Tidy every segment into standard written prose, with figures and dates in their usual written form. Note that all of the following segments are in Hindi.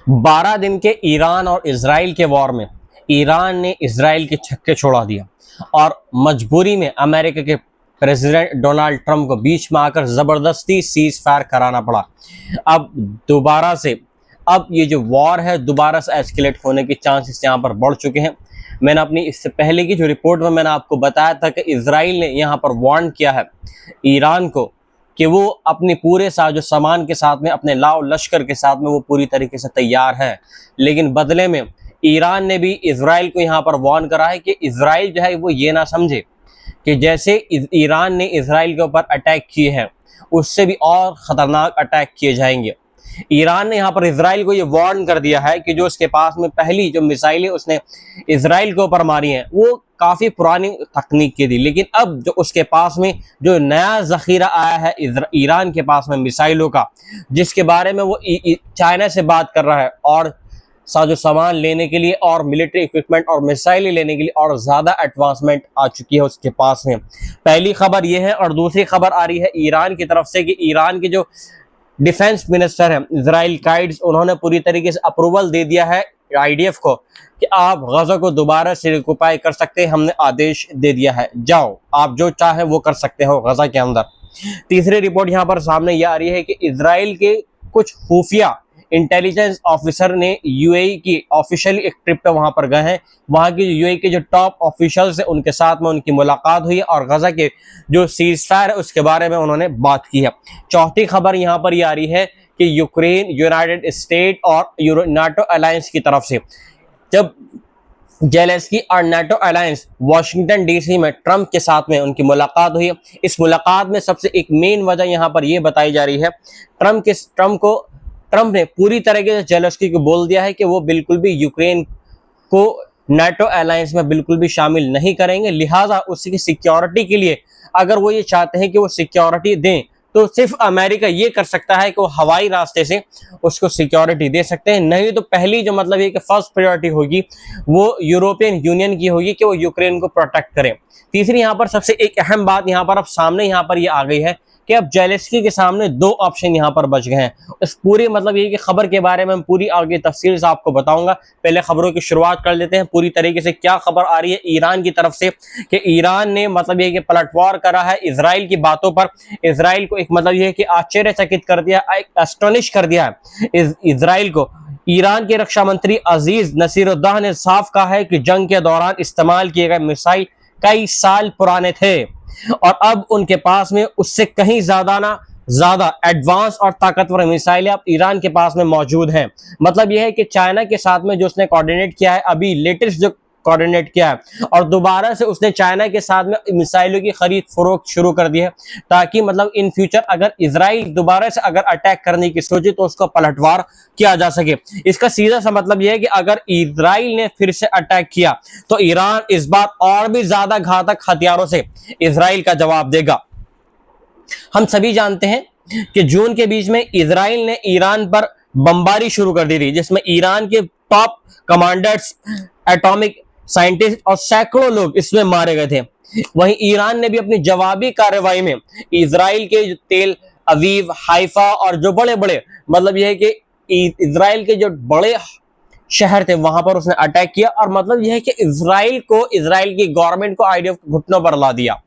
12 दिन के ईरान और इजराइल के वॉर में ईरान ने इजराइल के छक्के छोड़ा दिया और मजबूरी में अमेरिका के प्रेसिडेंट डोनाल्ड ट्रंप को बीच में आकर जबरदस्ती सीज फायर कराना पड़ा। अब दोबारा से अब ये जो वॉर है दोबारा से एस्केलेट होने के चांसेस यहाँ पर बढ़ चुके हैं। मैंने अपनी इससे पहले की जो रिपोर्ट में मैंने आपको बताया था कि इजराइल ने यहाँ पर वार्न किया है ईरान को कि वो अपने पूरे साजो सामान के साथ में, अपने लाव लश्कर के साथ में वो पूरी तरीके से तैयार है। लेकिन बदले में ईरान ने भी इजराइल को यहाँ पर वार्न करा है कि इजराइल जो है वो ये ना समझे कि जैसे ईरान ने इजराइल के ऊपर अटैक किए हैं उससे भी और ख़तरनाक अटैक किए जाएंगे। ईरान ने यहाँ पर इजराइल को ये वार्न कर दिया है कि जो उसके पास में पहली जो मिसाइलें उसने इजराइल के ऊपर मारी हैं वो काफ़ी पुरानी तकनीक की थी, लेकिन अब जो उसके पास में जो नया ज़ख़ीरा आया है ईरान के पास में मिसाइलों का, जिसके बारे में वो चाइना से बात कर रहा है और साजो सामान लेने के लिए और मिलिट्री इक्विपमेंट और मिसाइलें लेने के लिए और ज़्यादा एडवांसमेंट आ चुकी है उसके पास में। पहली खबर ये है। और दूसरी खबर आ रही है ईरान की तरफ से कि ईरान के जो डिफेंस मिनिस्टर हैं इजराइल काइड्स, उन्होंने पूरी तरीके से अप्रूवल दे दिया है आईडीएफ को कि आप गजा को दोबारा से रिक्यूपाई कर सकते हैं। हमने आदेश दे दिया है, जाओ आप जो चाहे वो कर सकते हो गजा के अंदर। तीसरी रिपोर्ट यहाँ पर सामने ये आ रही है कि इजराइल के कुछ खुफिया इंटेलिजेंस ऑफिसर ने यूएई की ऑफिशियली एक ट्रिप पे वहां पर गए हैं। वहां की यूएई के जो टॉप ऑफिशियल्स हैं उनके साथ में उनकी मुलाकात हुई और गजा के जो सीज फायर है उसके बारे में उन्होंने बात की है। चौथी खबर यहाँ पर ये आ रही है कि यूक्रेन, यूनाइटेड स्टेट और नाटो अलायंस की तरफ से जब जेलेंस्की और नाटो अलायंस वाशिंगटन डीसी में ट्रंप के साथ में उनकी मुलाकात हुई। इस मुलाकात में सबसे एक मेन वजह यहाँ पर यह बताई जा रही है ट्रंप ने पूरी तरीके से जेलेंस्की को बोल दिया है कि वो बिल्कुल भी यूक्रेन को नाटो अलायंस में बिल्कुल भी शामिल नहीं करेंगे। लिहाजा उसकी सिक्योरिटी के लिए अगर वो ये चाहते हैं कि वो सिक्योरिटी दें तो सिर्फ अमेरिका ये कर सकता है कि वो हवाई रास्ते से उसको सिक्योरिटी दे सकते हैं। नहीं तो पहली जो मतलब ये कि फर्स्ट प्रायोरिटी होगी वो यूरोपियन यूनियन की होगी कि वो यूक्रेन को प्रोटेक्ट करें। तीसरी यहाँ पर सबसे एक अहम बात यहाँ पर अब सामने यहाँ पर ये आ गई है कि अब जेलेंस्की के सामने दो ऑप्शन यहाँ पर बच गए हैं। इस पूरी मतलब ये कि खबर के बारे में हम पूरी आगे तफसील से आपको बताऊंगा। पहले खबरों की शुरुआत कर लेते हैं पूरी तरीके से। क्या खबर आ रही है ईरान की तरफ से कि ईरान ने मतलब ये कि पलटवार करा है इजराइल की बातों पर। इजराइल को एक मतलब ये कि आश्चर्यचकित कर दिया, एस्टोनिश कर दिया है इजराइल को। ईरान के रक्षा मंत्री अजीज नसीरुद्दौला ने साफ कहा है कि जंग के दौरान इस्तेमाल किए गए मिसाइल कई साल पुराने थे और अब उनके पास में उससे कहीं ज्यादा एडवांस और ताकतवर मिसाइलें अब ईरान के पास में मौजूद हैं। मतलब यह है कि चाइना के साथ में जो उसने कोऑर्डिनेट किया है, अभी लेटेस्ट जो कोऑर्डिनेट किया है और दोबारा से उसने चाइना के साथ में मिसाइलों की खरीद फरोख्त शुरू कर दी है ताकि मतलब इन फ्यूचर अगर इजराइल दोबारा से अगर अटैक करने की सोचे तो उसको पलटवार किया जा सके। इसका सीधा सा मतलब यह है कि अगर इजराइल ने फिर से अटैक किया तो ईरान इस बार और भी ज्यादा घातक हथियारों से इजराइल का जवाब देगा। हम सभी जानते हैं कि जून के बीच में इजराइल ने ईरान पर बमबारी शुरू कर दी थी जिसमें ईरान के टॉप कमांडर्स, एटॉमिक साइंटिस्ट और सैकड़ों लोग इसमें मारे गए थे। वहीं ईरान ने भी अपनी जवाबी कार्रवाई में इजराइल के जो तेल अवीव, हाइफा और जो बड़े बड़े मतलब यह है कि इजराइल के जो बड़े शहर थे वहां पर उसने अटैक किया और मतलब यह है कि इजराइल की गवर्नमेंट को आईडीएफ घुटनों पर ला दिया।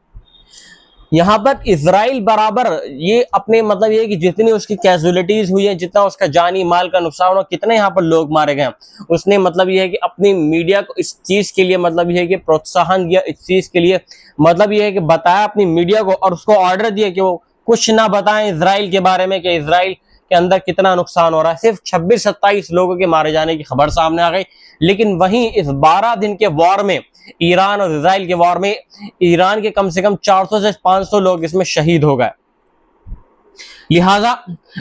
यहाँ पर इजराइल बराबर ये अपने मतलब ये कि जितनी उसकी कैजुअलिटीज हुई है, जितना उसका जानी माल का नुकसान हुआ, कितने यहाँ पर लोग मारे गए, उसने मतलब ये है कि अपनी मीडिया को इस चीज के लिए मतलब ये है कि प्रोत्साहन दिया, इस चीज के लिए मतलब ये है कि बताया अपनी मीडिया को और उसको ऑर्डर दिया कि वो कुछ ना बताएं इजराइल के बारे में कि इजराइल के अंदर कितना नुकसान हो रहा है। सिर्फ 26-27 लोगों के मारे जाने की खबर सामने आ गई। लेकिन वहीं इस 12 दिन के वॉर में, ईरान और इजराइल के वॉर में, ईरान के कम से कम 400 से 500 लोग इसमें शहीद हो गए। लिहाजा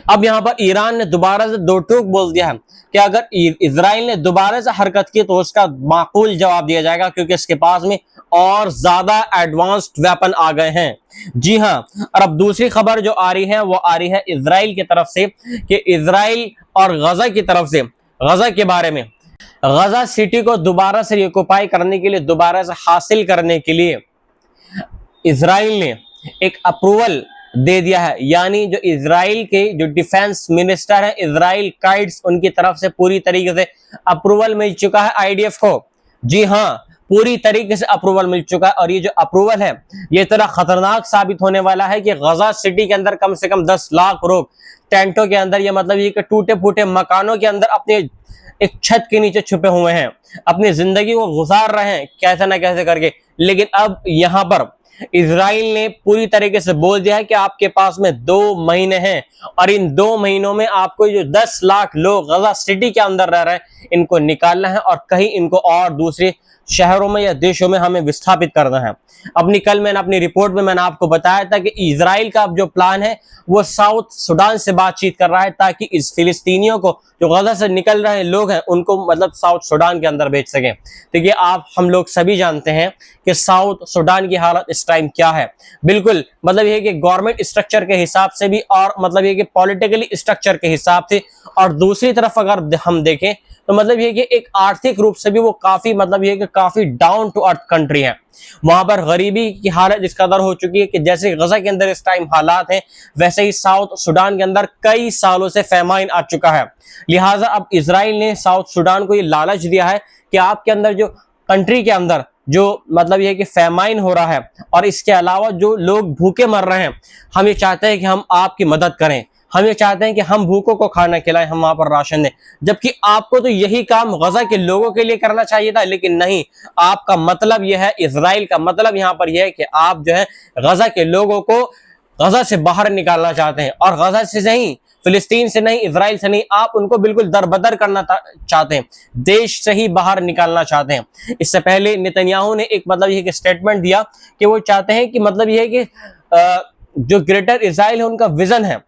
अब यहां पर ईरान ने दोबारा से दो टूक बोल दिया है कि अगर इजराइल ने दोबारा से हरकत की तो उसका माकूल जवाब दिया जाएगा क्योंकि इसके पास में और ज्यादा एडवांस्ड वेपन आ गए हैं। जी हां। और अब दूसरी खबर जो आ रही है वो आ रही है इजराइल की तरफ से कि इजराइल और गजा की तरफ से, गजा के बारे में, गजा सिटी को दोबारा से रिक्यूपाई करने के लिए, दोबारा से हासिल करने के लिए इजराइल ने एक अप्रूवल दे दिया है। यानी जो इजराइल के जो डिफेंस मिनिस्टर है इजराइल काइट्स, उनकी तरफ से पूरी तरीके से अप्रूवल मिल चुका है आईडीएफ को। जी हाँ, पूरी तरीके से अप्रूवल मिल चुका है। और ये जो अप्रूवल है ये इतना खतरनाक साबित होने वाला है कि गजा सिटी के अंदर कम से कम 10 लाख लोग टेंटों के अंदर, ये मतलब ये कि टूटे फूटे मकानों के अंदर अपने एक छत के नीचे छुपे हुए हैं, अपनी जिंदगी को गुजार रहे हैं कैसे ना कैसे करके। लेकिन अब यहां पर इजराइल ने पूरी तरीके से बोल दिया है कि आपके पास में 2 महीने हैं और इन 2 महीनों में आपको जो 10 लाख लोग गजा सिटी के अंदर रह रहे हैं इनको निकालना है और कहीं इनको और दूसरे शहरों में या देशों में हमें विस्थापित करना है। मैंने अपनी रिपोर्ट में मैंने आपको बताया था कि इजराइल का अब जो प्लान है वो साउथ सूडान से बातचीत कर रहा है ताकि इस फिलिस्तीनियों को जो गजा से निकल रहे लोग हैं उनको मतलब साउथ सूडान के अंदर भेज सकें। देखिए हम लोग सभी जानते हैं कि साउथ सूडान की हालत इस टाइम क्या है। बिल्कुल मतलब ये कि गवर्नमेंट स्ट्रक्चर के हिसाब से भी और मतलब ये कि पॉलिटिकली स्ट्रक्चर के हिसाब से, और दूसरी तरफ अगर हम देखें तो मतलब ये कि एक आर्थिक रूप से भी वो काफी मतलब ये कि काफी डाउन टू अर्थ कंट्री है। वहां पर गरीबी की हालत इस कदर हो चुकी है कि जैसे गजा के अंदर इस टाइम हालात हैं वैसे ही साउथ सूडान के अंदर कई सालों से फैमाइन आ चुका है। लिहाजा अब इजराइल ने साउथ सूडान को ये लालच दिया है कि आपके अंदर जो कंट्री के अंदर जो मतलब ये कि फैमाइन हो रहा है और इसके अलावा जो लोग भूखे मर रहे हैं, हम ये चाहते हैं कि हम आपकी मदद करें, हम ये चाहते हैं कि हम भूखों को खाना खिलाएं, हम वहां पर राशन दें। जबकि आपको तो यही काम गजा के लोगों के लिए करना चाहिए था, लेकिन नहीं, आपका मतलब यह है, इजराइल का मतलब यहां पर यह है कि आप जो है गजा के लोगों को गजा से बाहर निकालना चाहते हैं। और गजा से नहीं, फिलिस्तीन से नहीं, इजराइल से नहीं, आप उनको बिल्कुल दरबदर करना चाहते हैं, देश से ही बाहर निकालना चाहते हैं। इससे पहले नेतन्याहू ने एक मतलब ये स्टेटमेंट दिया कि वो चाहते हैं कि मतलब ये है कि जो ग्रेटर इजराइल है उनका विजन है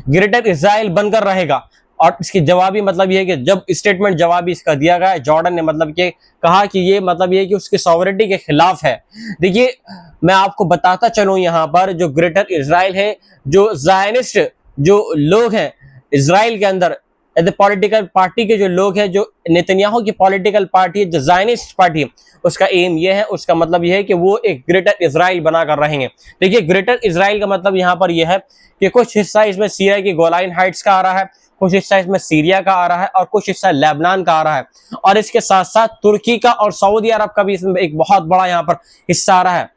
ग्रेटर इजराइल बनकर रहेगा। और इसकी जवाबी मतलब ये है कि जब स्टेटमेंट जवाबी इसका दिया गया, जॉर्डन ने मतलब कि कहा कि ये मतलब ये कि उसकी सॉवरेनिटी के खिलाफ है। देखिए मैं आपको बताता चलूं, यहाँ पर जो ग्रेटर इजराइल है, जो जायनिस्ट जो लोग हैं इजराइल के अंदर, पॉलिटिकल पार्टी के जो लोग हैं, जो नेतन्याहू की पॉलिटिकल पार्टी है, जो जायनिस्ट पार्टी, उसका एम ये है, उसका मतलब ये है कि वो एक ग्रेटर इजराइल बनाकर रहेंगे। देखिए ग्रेटर इजराइल का मतलब यहाँ पर यह है कि कुछ हिस्सा इसमें सीरिया की गोलान हाइट्स का आ रहा है, कुछ हिस्सा इसमें सीरिया का आ रहा है और कुछ हिस्सा लेबनान का आ रहा है, और इसके साथ साथ तुर्की का और सऊदी अरब का भी इसमें एक बहुत बड़ा यहाँ पर हिस्सा आ रहा है।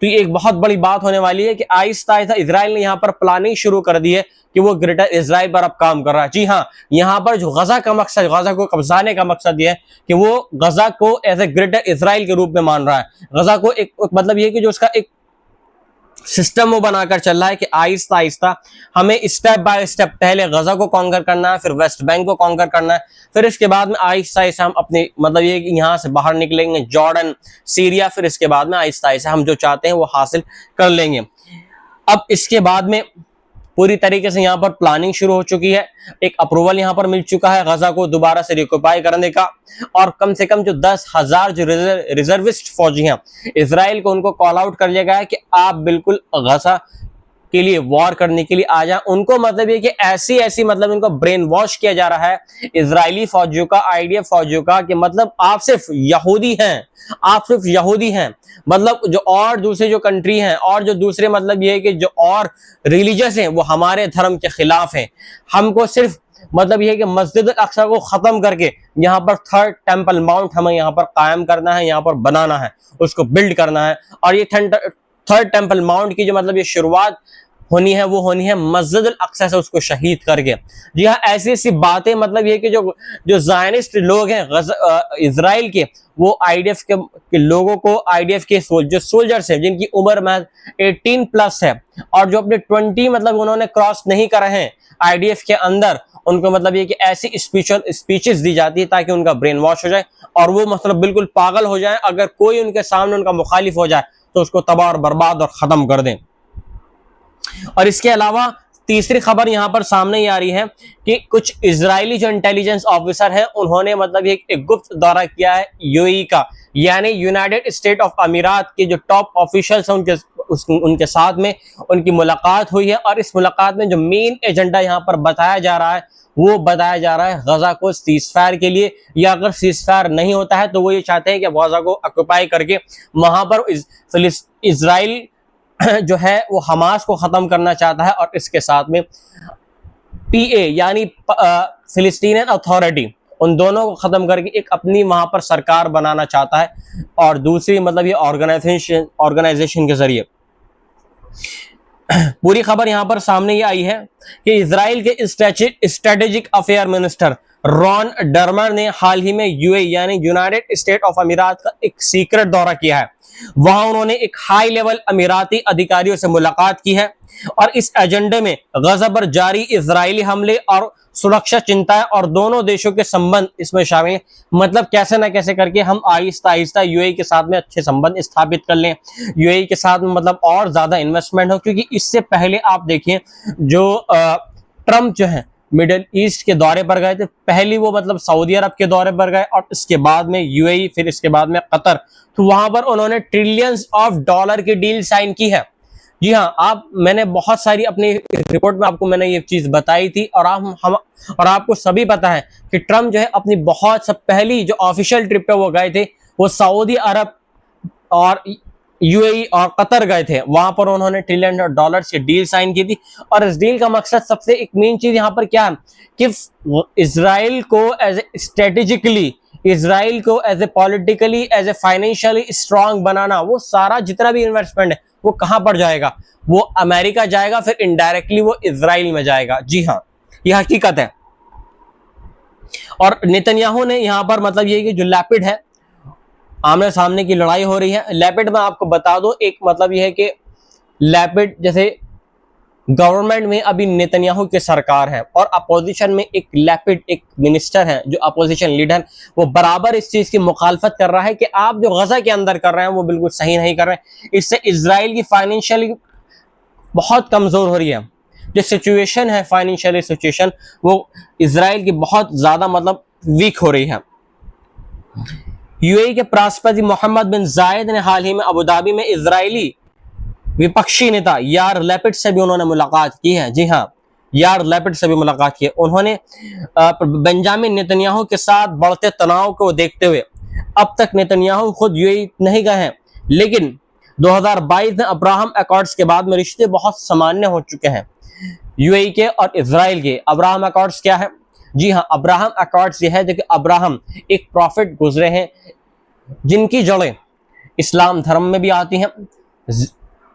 तो ये एक बहुत बड़ी बात होने वाली है कि आहिस्ता आहिस्ता इजराइल ने यहाँ पर प्लानिंग शुरू कर दी है कि वो ग्रेटर इजराइल पर अब काम कर रहा है। जी हाँ, यहाँ पर जो गजा का मकसद, गजा को कब्जाने का मकसद ये है कि वो गजा को एज ए ग्रेटर इजराइल के रूप में मान रहा है। गजा को एक मतलब ये कि जो उसका एक सिस्टम वो बनाकर चल रहा है कि आहिस्ता आहिस्ता हमें स्टेप बाय स्टेप पहले गजा को कॉन्कर करना है, फिर वेस्ट बैंक को कॉन्कर करना है, फिर इसके बाद में आहिस्ता आहिस्ता हम अपने मतलब ये कि यहाँ से बाहर निकलेंगे, जॉर्डन, सीरिया, फिर इसके बाद में आहिस्ता आहिस्ता हम जो चाहते हैं वो हासिल कर लेंगे। अब इसके बाद में पूरी तरीके से यहाँ पर प्लानिंग शुरू हो चुकी है, एक अप्रूवल यहाँ पर मिल चुका है गजा को दोबारा से रिक्यूपाई करने का, और कम से कम जो 10,000 जो रिजर्विस्ट फौजी हैं इजराइल को, उनको कॉल आउट कर लिया गया है कि आप बिल्कुल गजा के लिए वॉर करने के लिए आ जाए। उनको मतलब ये कि ऐसी ऐसी मतलब इनको ब्रेन वॉश किया जा रहा है इजरायली फौजियों का, आईडीएफ फौजियों का, कि मतलब आप सिर्फ यहूदी हैं, आप सिर्फ यहूदी हैं, मतलब जो और दूसरे जो कंट्री हैं और जो दूसरे मतलब ये कि जो और रिलीजियस हैं वो हमारे धर्म के खिलाफ हैं। हमको सिर्फ मतलब ये कि मस्जिद अल-अक्सा को खत्म करके यहाँ पर थर्ड टेम्पल माउंट हमें यहाँ पर कायम करना है, यहाँ पर बनाना है, उसको बिल्ड करना है। और ये थर्ड टेम्पल माउंट की जो मतलब ये शुरुआत होनी है वो होनी है मस्जिद अल-अक्सा से उसको शहीद करके। जी हाँ, ऐसी ऐसी बातें मतलब ये कि जो जायनिस्ट लोग हैं इजराइल के, वो आईडीएफ के लोगों को, आईडीएफ के जो सोल्जर्स हैं जिनकी उम्र में 18+ है और जो अपने 20 मतलब उन्होंने क्रॉस नहीं करे हैं आईडीएफ के अंदर, उनको मतलब ये कि ऐसी स्पीचेस दी जाती है ताकि उनका ब्रेन वॉश हो जाए और वो मतलब बिल्कुल पागल हो जाए। अगर कोई उनके सामने उनका मुखालिफ हो जाए तो उसको तबाह और बर्बाद और खत्म कर दें। और इसके अलावा तीसरी खबर यहां पर सामने ही आ रही है कि कुछ इजरायली जो इंटेलिजेंस ऑफिसर हैं उन्होंने मतलब एक गुप्त दौरा किया है यूएई का, यानी यूनाइटेड स्टेट ऑफ अमीरात के जो टॉप ऑफिशियल्स हैं उनके साथ में उनकी मुलाकात हुई है। और इस मुलाकात में जो मेन एजेंडा यहाँ पर बताया जा रहा है वो बताया जा रहा है गजा को सीजफायर के लिए, या अगर सीजफायर नहीं होता है तो वो ये चाहते हैं कि गजा को ऑक्यूपाई करके वहां पर इजराइल जो है वो हमास को खत्म करना चाहता है और इसके साथ में पीए यानी फिलिस्तीनियन अथॉरिटी, उन दोनों को खत्म करके एक अपनी वहां पर सरकार बनाना चाहता है। और दूसरी मतलब ये ऑर्गेनाइजेशन के जरिए पूरी खबर यहां पर सामने ये आई है कि इजराइल के strategic affair minister Ron Dermer ने हाल ही में यूएई यानी यूनाइटेड स्टेट ऑफ अमीरात का एक सीक्रेट दौरा किया है। वहां उन्होंने एक हाई लेवल अमीराती अधिकारियों से मुलाकात की है और इस एजेंडे में गजा पर जारी इजरायली हमले और सुरक्षा चिंताएं और दोनों देशों के संबंध इसमें शामिल हैं। मतलब कैसे ना कैसे करके हम आहिस्ता आहिस्ता यूएई के साथ में अच्छे संबंध स्थापित कर लें, यूएई के साथ में मतलब और ज्यादा इन्वेस्टमेंट हो। क्योंकि इससे पहले आप देखिए जो ट्रम्प जो है मिडिल ईस्ट के दौरे पर गए थे, पहली वो मतलब सऊदी अरब के दौरे पर गए और इसके बाद में यूएई, फिर इसके बाद में कतर। तो वहां पर उन्होंने ट्रिलियंस ऑफ डॉलर की डील साइन की है। जी हाँ, मैंने बहुत सारी अपनी रिपोर्ट में आपको मैंने ये चीज बताई थी और हम और आपको सभी पता है कि ट्रम्प जो है अपनी बहुत सब पहली जो ऑफिशियल ट्रिप पे वो गए थे वो सऊदी अरब और यूएई और कतर गए थे। वहां पर उन्होंने ट्रिलियन डॉलर की डील साइन की थी और इस डील का मकसद सबसे एक मेन चीज यहाँ पर क्या है कि इसराइल को एज ए स्ट्रेटेजिकली, इसराइल को as a politically, as a financially strong बनाना। वो सारा जितना भी इन्वेस्टमेंट है वो कहां पर जाएगा, वो अमेरिका जाएगा, फिर इनडायरेक्टली वो इजराइल में जाएगा। जी हाँ, यह हकीकत है। और नेतन्याहू ने यहां पर मतलब ये कि जो लैपिड है, आमने सामने की लड़ाई हो रही है। लैपिड में आपको बता दो एक मतलब यह है कि लैपिड जैसे गवर्नमेंट में अभी नेतन्याहू की सरकार है और अपोजिशन में एक लैपिड एक मिनिस्टर है जो अपोजिशन लीडर, वो बराबर इस चीज की मुखालफत कर रहा है कि आप जो गजा के अंदर कर रहे हैं वो बिल्कुल सही नहीं कर रहे हैं। इससे इजराइल की फाइनेंशियली बहुत कमजोर हो रही है। जो सिचुएशन है फाइनेंशियली सिचुएशन वो इजराइल की बहुत ज्यादा मतलब वीक हो रही है। यूएई के राष्ट्रपति मोहम्मद बिन जायद ने हाल ही में अबू धाबी में इजरायली विपक्षी नेता यार लैपिड से भी उन्होंने मुलाकात की है। जी हाँ, यार लैपिड से भी मुलाकात की है उन्होंने। बेंजामिन नेतन्याहू के साथ बढ़ते तनाव को देखते हुए अब तक नेतन्याहू खुद यूएई नहीं गए हैं, लेकिन 2022 में अब्राहम अकॉर्ड्स के बाद में रिश्ते बहुत सामान्य हो चुके हैं यूएई के और इजराइल के। अब्राहम अकॉर्ड्स क्या है? जी हाँ, अब्राहम अकॉर्ड्स ये है जो कि अब्राहम एक प्रॉफिट गुजरे हैं जिनकी जड़ें इस्लाम धर्म में भी आती हैं,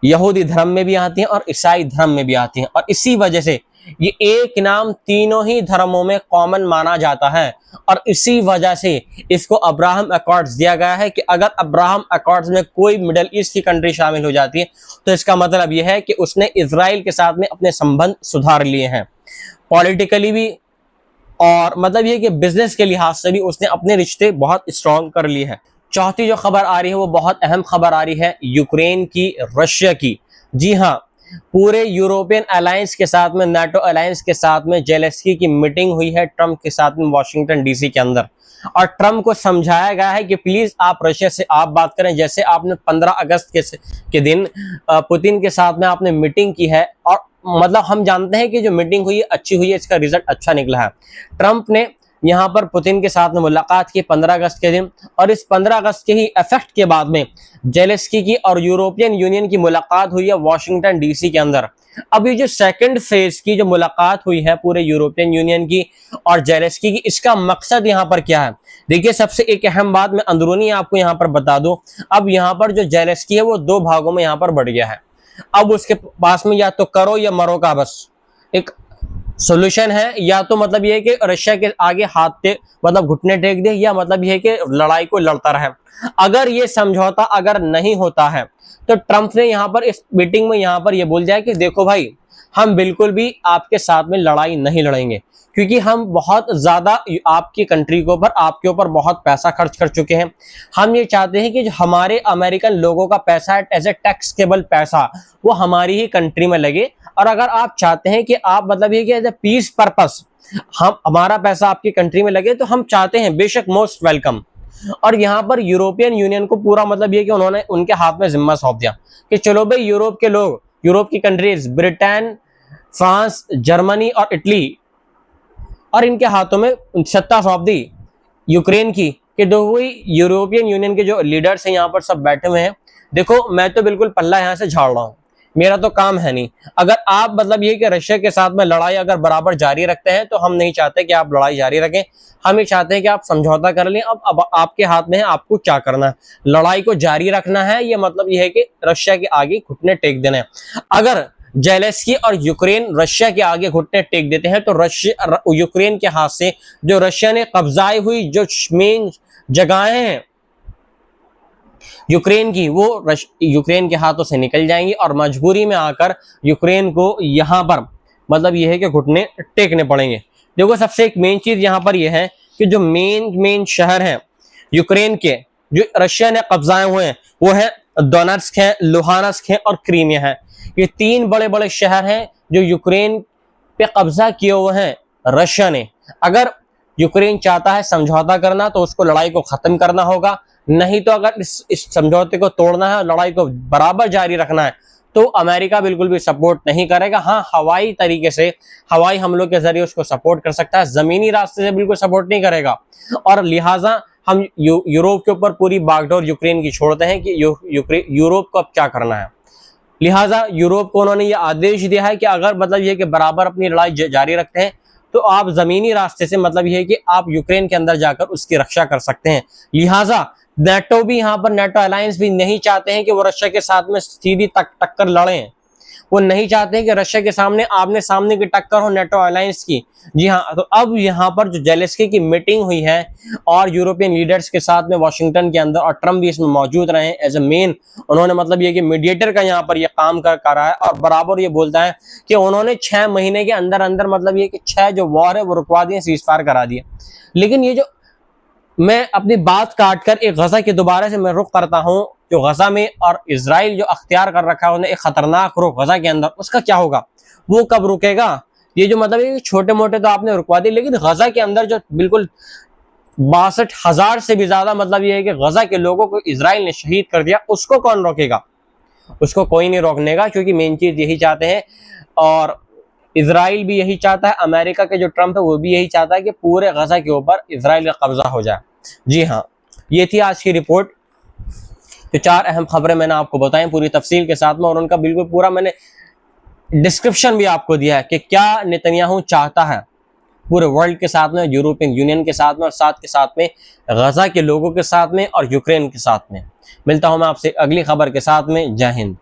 यहूदी धर्म में भी आती हैं और ईसाई धर्म में भी आती हैं। और इसी वजह से ये एक नाम तीनों ही धर्मों में कॉमन माना जाता है और इसी वजह से इसको अब्राहम अकॉर्ड्स दिया गया है कि अगर अब्राहम अकॉर्ड्स में कोई मिडिल ईस्ट की कंट्री शामिल हो जाती है तो इसका मतलब यह है कि उसने इजराइल के साथ में अपने संबंध सुधार लिए हैं, पॉलिटिकली भी और मतलब ये कि बिजनेस के लिहाज से भी उसने अपने रिश्ते बहुत स्ट्रॉन्ग कर लिए हैं। चौथी जो खबर आ रही है वो बहुत अहम खबर आ रही है यूक्रेन की, रशिया की। जी हाँ, पूरे यूरोपियन अलायंस के साथ में, नाटो अलायंस के साथ में जेलेंस्की की मीटिंग हुई है ट्रम्प के साथ में वॉशिंगटन डीसी के अंदर और ट्रम्प को समझाया गया है कि प्लीज आप रशिया से आप बात करें। जैसे आपने 15 अगस्त के दिन पुतिन के साथ में आपने मीटिंग की है और मतलब हम जानते हैं कि जो मीटिंग हुई है अच्छी हुई है, इसका रिजल्ट अच्छा निकला है। ट्रम्प ने यहाँ पर पुतिन के साथ में मुलाकात की 15 अगस्त के दिन और इस 15 अगस्त के ही इफेक्ट के बाद में जेलेंस्की की और यूरोपियन यूनियन की मुलाकात हुई है वॉशिंगटन डीसी के अंदर। अब ये जो सेकंड फेज की जो मुलाकात हुई है पूरे यूरोपियन यूनियन की और जेलेंस्की की, इसका मकसद यहाँ पर क्या है? देखिए, सबसे एक अहम बात मैं अंदरूनी आपको यहाँ पर बता दूं। अब यहाँ पर जो जेलेंस्की है वो 2 भागों में यहाँ पर बढ़ गया है। अब उसके पास में या तो करो या मरो का बस एक सॉल्यूशन है, या तो मतलब ये है कि रशिया के आगे हाथ पे मतलब घुटने टेक दे, या मतलब ये है कि लड़ाई को लड़ता रहे। अगर ये समझौता अगर नहीं होता है तो ट्रम्प ने यहाँ पर इस मीटिंग में यहाँ पर ये बोल दिया कि देखो भाई, हम बिल्कुल भी आपके साथ में लड़ाई नहीं लड़ेंगे क्योंकि हम बहुत ज्यादा आपकी कंट्री के ऊपर, आपके ऊपर बहुत पैसा खर्च कर चुके हैं। हम ये चाहते हैं कि जो हमारे अमेरिकन लोगों का पैसा है एज ए टैक्सेबल पैसा वो हमारी ही कंट्री में लगे। और अगर आप चाहते हैं कि आप मतलब ये कि एज ए पीस पर्पस हम हमारा पैसा आपकी कंट्री में लगे तो हम चाहते हैं, बेशक मोस्ट वेलकम। और यहाँ पर यूरोपियन यूनियन को पूरा मतलब ये कि उन्होंने उनके हाथ में जिम्मा सौंप दिया कि चलो भाई, यूरोप के लोग, यूरोप की कंट्रीज ब्रिटेन, फ्रांस, जर्मनी और इटली, और इनके हाथों में सत्ता सौंप दी यूक्रेन की कि दो वही यूरोपियन यूनियन के जो लीडर्स हैं यहाँ पर सब बैठे हुए हैं। देखो, मैं तो बिल्कुल पल्ला यहाँ से झाड़ रहा हूँ मेरा तो काम है नहीं। अगर आप मतलब ये कि रशिया के साथ में लड़ाई अगर बराबर जारी रखते हैं तो हम नहीं चाहते कि आप लड़ाई जारी रखें, हम ये चाहते हैं कि आप समझौता कर लें। अब आपके हाथ में है, आपको क्या करना है, लड़ाई को जारी रखना है, ये मतलब ये है कि रशिया के आगे घुटने टेक देना है। अगर जेलेंस्की और यूक्रेन रशिया के आगे घुटने टेक देते हैं तो रशिया यूक्रेन के हाथ से जो रशिया ने कब्जाई हुई जो मेन जगहें हैं यूक्रेन की, वो यूक्रेन के हाथों से निकल जाएंगी और मजबूरी में आकर यूक्रेन को यहां पर मतलब यह है कि घुटने टेकने पड़ेंगे। देखो सबसे एक मेन चीज यहां पर यह है कि जो मेन शहर हैं यूक्रेन के जो रशिया ने कब्जाए हुए हैं वो है दोनेत्स्क है, लुहानस्क है और क्रीमिया है। ये तीन बड़े बड़े शहर हैं जो यूक्रेन पे कब्जा किए हुए हैं रशिया ने। अगर यूक्रेन चाहता है समझौता करना तो उसको लड़ाई को खत्म करना होगा, नहीं तो अगर इस समझौते को तोड़ना है और लड़ाई को बराबर जारी रखना है तो अमेरिका बिल्कुल भी सपोर्ट नहीं करेगा। हाँ, हवाई तरीके से, हवाई हमलों के जरिए उसको सपोर्ट कर सकता है, जमीनी रास्ते से बिल्कुल सपोर्ट नहीं करेगा। और लिहाजा हम यूरोप के ऊपर पूरी बागडोर यूक्रेन की छोड़ते हैं कि यूरोप को अब क्या करना है। लिहाजा यूरोप को उन्होंने ये आदेश दिया है कि अगर मतलब ये कि बराबर अपनी लड़ाई जारी रखते हैं तो आप जमीनी रास्ते से मतलब ये है कि आप यूक्रेन के अंदर जाकर उसकी रक्षा कर सकते हैं। लिहाजा नेटो भी यहाँ पर, नेटो अलायंस भी नहीं चाहते हैं कि वो रशिया के साथ में सीधी टक्कर लड़ें। वो नहीं चाहते हैं कि रशिया के सामने आमने सामने की टक्कर हो नेटो अलायंस की। जी हाँ, तो अब यहाँ पर जो जेलेंस्की की मीटिंग हुई है और यूरोपियन लीडर्स के साथ में वॉशिंगटन के अंदर, और ट्रम्प भी इसमें मौजूद रहे एज ए मेन, उन्होंने मतलब ये कि मीडिएटर का यहाँ पर ये काम कर रहा है और बराबर ये बोलता है कि उन्होंने 6 महीने के अंदर अंदर मतलब ये कि 6 जो वॉर है वो रुकवा दिए, सीज फायर करा दिए। लेकिन ये जो मैं अपनी बात काटकर एक गजा के दोबारा से मैं रुख करता हूं, जो गजा में और इजराइल जो अख्तियार कर रखा है उन्हें एक खतरनाक रुख गजा के अंदर, उसका क्या होगा, वो कब रुकेगा। ये जो मतलब ये छोटे मोटे तो आपने रुकवा दिए, लेकिन गजा के अंदर जो बिल्कुल 62,000 से भी ज्यादा मतलब ये है कि गजा के लोगों को इजराइल ने शहीद कर दिया, उसको कौन रोकेगा। उसको कोई नहीं रोकने का, क्योंकि मेन चीज यही चाहते हैं और इजराइल भी यही चाहता है, अमेरिका के जो ट्रम्प है वो भी यही चाहता है कि पूरे गजा के ऊपर इजराइल का कब्जा हो जाए। जी हाँ, ये थी आज की रिपोर्ट। तो 4 अहम खबरें मैंने आपको बताई पूरी तफसील के साथ में, और उनका बिल्कुल पूरा मैंने डिस्क्रिप्शन भी आपको दिया है कि क्या नेतन्याहू चाहता है पूरे वर्ल्ड के साथ में, यूरोपियन यूनियन के साथ में, और साथ के साथ में गजा के लोगों के साथ में और यूक्रेन के साथ में। मिलता हूं मैं आपसे अगली खबर के साथ में। जय हिंद।